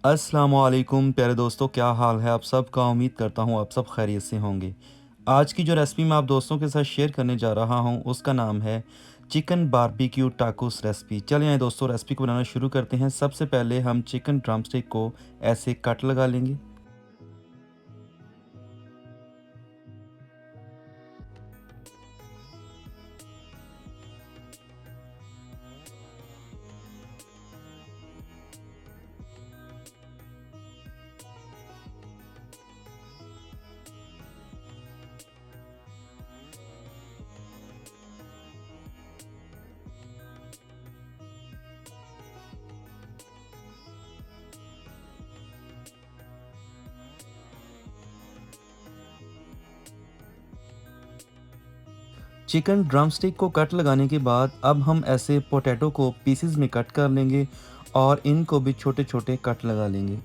अस्सलामुअलैकुम प्यारे दोस्तों, क्या हाल है आप सबका। उम्मीद करता हूँ आप सब खैरियत से होंगे। आज की जो रेसिपी मैं आप दोस्तों के साथ शेयर करने जा रहा हूँ उसका नाम है चिकन बारबेक्यू टाकोस रेसिपी। चलिए आइए दोस्तों, रेसिपी को बनाना शुरू करते हैं। सबसे पहले हम चिकन ड्रमस्टिक को ऐसे कट लगा लेंगे। चिकन ड्रमस्टिक को कट लगाने के बाद अब हम ऐसे पोटैटो को पीसेस में कट कर लेंगे और इनको भी छोटे छोटे कट लगा लेंगे।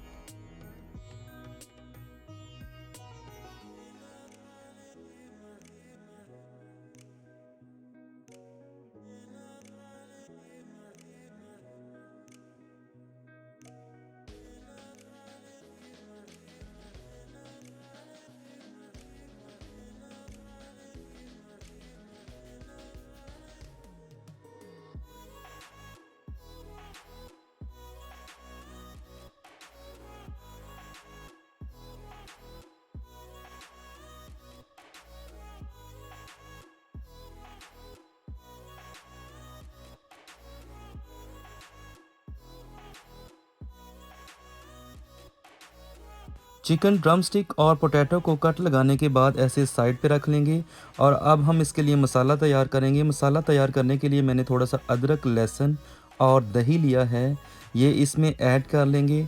चिकन ड्रमस्टिक और पोटैटो को कट लगाने के बाद ऐसे साइड पे रख लेंगे। और अब हम इसके लिए मसाला तैयार करेंगे। मसाला तैयार करने के लिए मैंने थोड़ा सा अदरक, लहसुन और दही लिया है, ये इसमें ऐड कर लेंगे।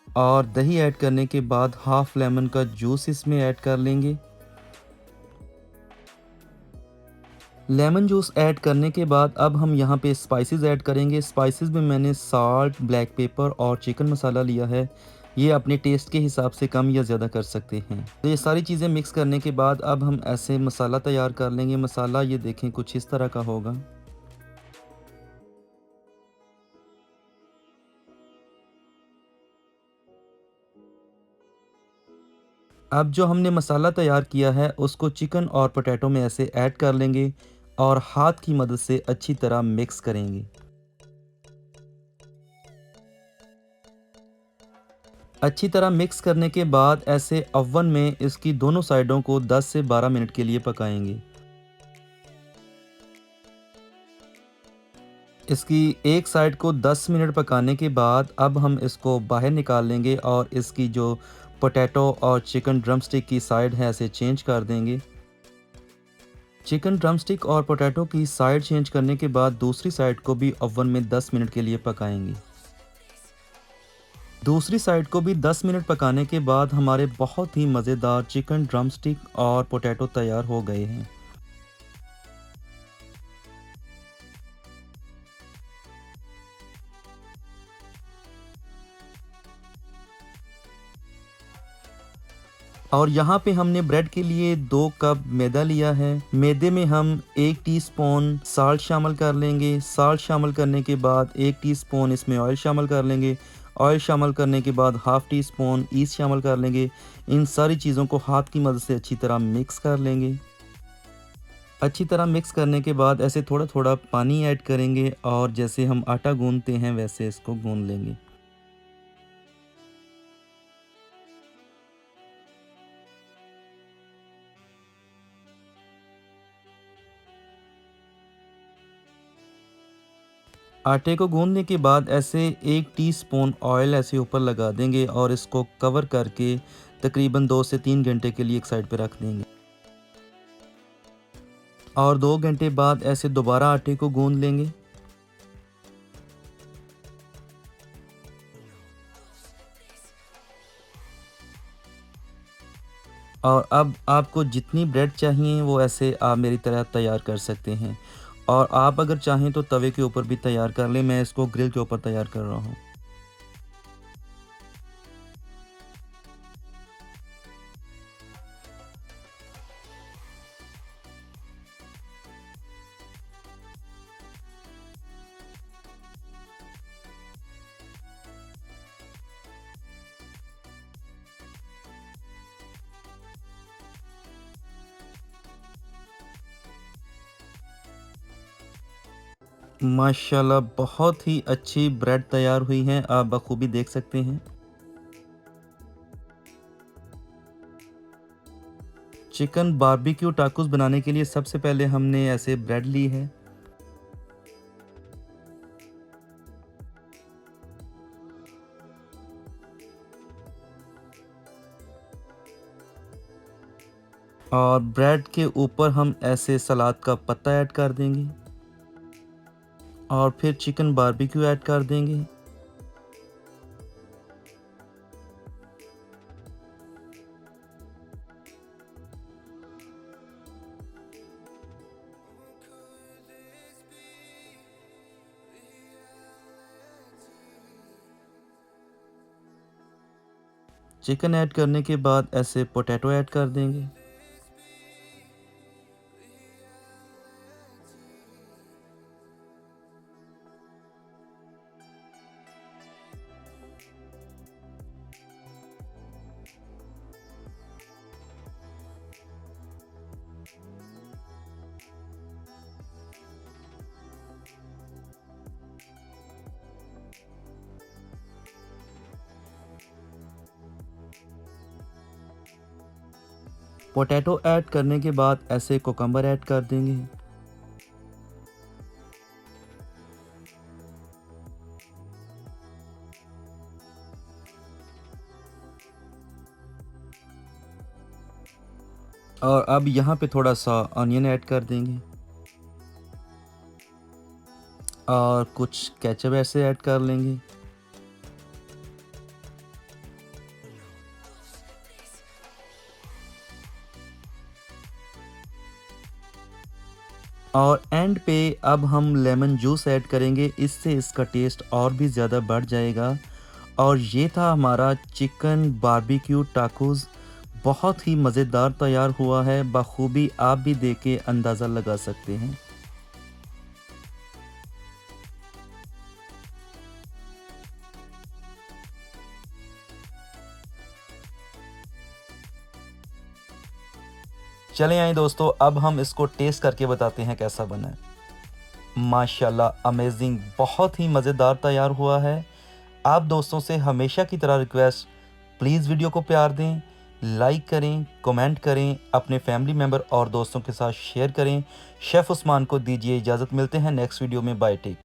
और दही ऐड करने के बाद हाफ लेमन का जूस इसमें ऐड कर लेंगे। लेमन जूस ऐड करने के बाद अब हम यहाँ पे स्पाइसेस ऐड करेंगे। स्पाइसेस में मैंने साल्ट, ब्लैक पेपर और चिकन मसाला लिया है। ये अपने टेस्ट के हिसाब से कम या ज़्यादा कर सकते हैं। तो ये सारी चीज़ें मिक्स करने के बाद अब हम ऐसे मसाला तैयार कर लेंगे। मसाला ये देखें कुछ इस तरह का होगा। अब जो हमने मसाला तैयार किया है उसको चिकन और पोटैटो में ऐसे ऐड कर लेंगे और हाथ की मदद से अच्छी तरह मिक्स करेंगे। अच्छी तरह मिक्स करने के बाद ऐसे ओवन में इसकी दोनों साइडों को 10 से 12 मिनट के लिए पकाएंगे। इसकी एक साइड को 10 मिनट पकाने के बाद अब हम इसको बाहर निकाल लेंगे और इसकी जो पोटैटो और चिकन ड्रमस्टिक की साइड है ऐसे चेंज कर देंगे। चिकन ड्रमस्टिक और पोटैटो की साइड चेंज करने के बाद दूसरी साइड को भी ओवन में 10 मिनट के लिए पकाएंगे। दूसरी साइड को भी 10 मिनट पकाने के बाद हमारे बहुत ही मज़ेदार चिकन ड्रमस्टिक और पोटैटो तैयार हो गए हैं। और यहाँ पे हमने ब्रेड के लिए 2 कप मैदा लिया है। मैदे में हम 1 टीस्पून साल्ट शामिल कर लेंगे। साल्ट शामिल करने के बाद 1 टीस्पून इसमें ऑयल शामिल कर लेंगे। ऑयल शामिल करने के बाद हाफ़ टी स्पून ईस्ट शामिल कर लेंगे। इन सारी चीज़ों को हाथ की मदद से अच्छी तरह मिक्स कर लेंगे। अच्छी तरह मिक्स करने के बाद ऐसे थोड़ा-थोड़ा पानी ऐड करेंगे और जैसे हम आटा गूँथते हैं वैसे इसको गूँथ लेंगे। आटे को गूँथने के बाद ऐसे 1 टीस्पून ऑयल ऐसे ऊपर लगा देंगे और इसको कवर करके तकरीबन 2 से 3 घंटे के लिए एक साइड पे रख देंगे। और 2 घंटे बाद ऐसे दोबारा आटे को गूँथ लेंगे। और अब आपको जितनी ब्रेड चाहिए वो ऐसे आप मेरी तरह तैयार कर सकते हैं। और आप अगर चाहें तो तवे के ऊपर भी तैयार कर लें, मैं इसको ग्रिल के ऊपर तैयार कर रहा हूँ। माशाल्लाह बहुत ही अच्छी ब्रेड तैयार हुई है, आप बखूबी देख सकते हैं। चिकन बारबेक्यू टाकोस बनाने के लिए सबसे पहले हमने ऐसे ब्रेड ली है और ब्रेड के ऊपर हम ऐसे सलाद का पत्ता ऐड कर देंगे और फिर चिकन बारबेक्यू ऐड कर देंगे। चिकन ऐड करने के बाद ऐसे पोटैटो ऐड कर देंगे पोटैटो ऐड करने के बाद ऐसे कोकम्बर ऐड कर देंगे और अब यहाँ पे थोड़ा सा ऑनियन ऐड कर देंगे और कुछ केचप ऐसे ऐड कर लेंगे और एंड पे अब हम लेमन जूस ऐड करेंगे, इससे इसका टेस्ट और भी ज़्यादा बढ़ जाएगा। और ये था हमारा चिकन बारबेक्यू टाकोस, बहुत ही मज़ेदार तैयार हुआ है, बखूबी आप भी देख के अंदाज़ा लगा सकते हैं। चले आए दोस्तों, अब हम इसको टेस्ट करके बताते हैं कैसा बना है। माशाल्लाह अमेजिंग, बहुत ही मज़ेदार तैयार हुआ है। आप दोस्तों से हमेशा की तरह रिक्वेस्ट, प्लीज़ वीडियो को प्यार दें, लाइक करें, कमेंट करें, अपने फैमिली मेम्बर और दोस्तों के साथ शेयर करें। शेफ़ उस्मान को दीजिए इजाज़त, मिलते हैं नेक्स्ट वीडियो में। Bye take.